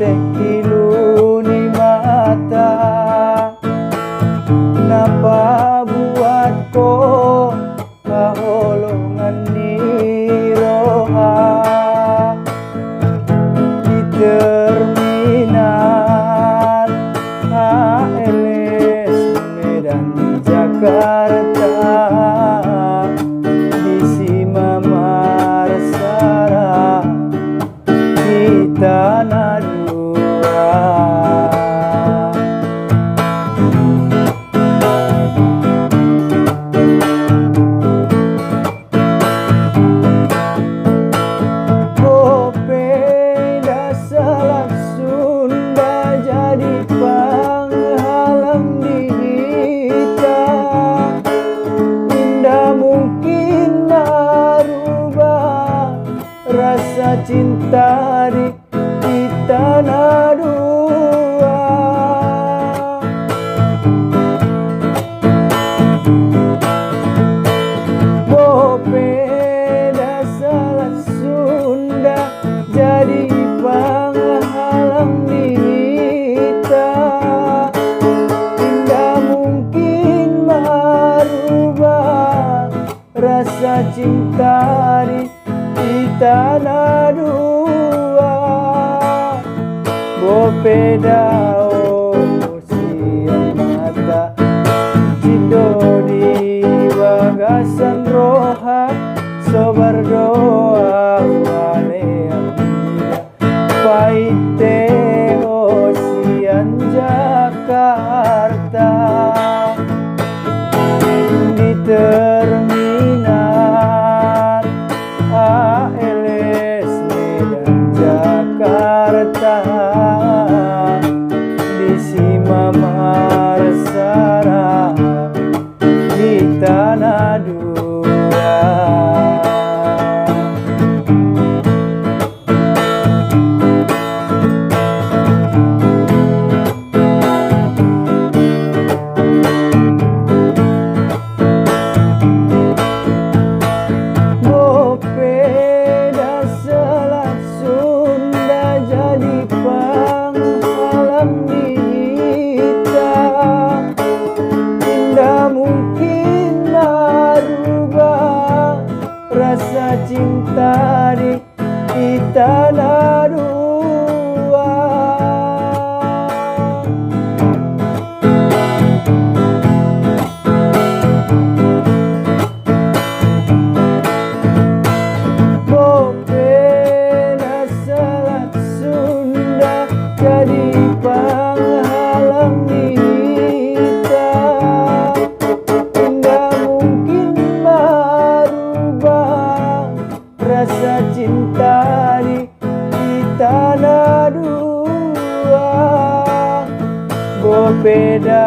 tekilu ni mata napa buat ko kaholongan ni roha di terminal HLS Medan Jakarta di Simamar Sara di tanah dua. Kopeda Selat Sunda jadi penghalang dihita, indah mungkin merubah rasa cinta di tanah dua. Kopeda Selat Sunda jadi penghalang dihita, indah mungkin merubah rasa cinta di tanah dua. Kopeda siang mata cido di bagasan roha so berdoa wale paite sian Jakarta di terminal HLS Medan Jakarta di Simamar Sara di tanah dua. Kopeda Selat Sunda jadi penghalang dihita, indah mungkin merubah rasa cinta di tanah dua. Kopeda Selat Sunda jadi penghalang dihita, indah mungkin merubah rasa cinta di tanah dua. Kopeda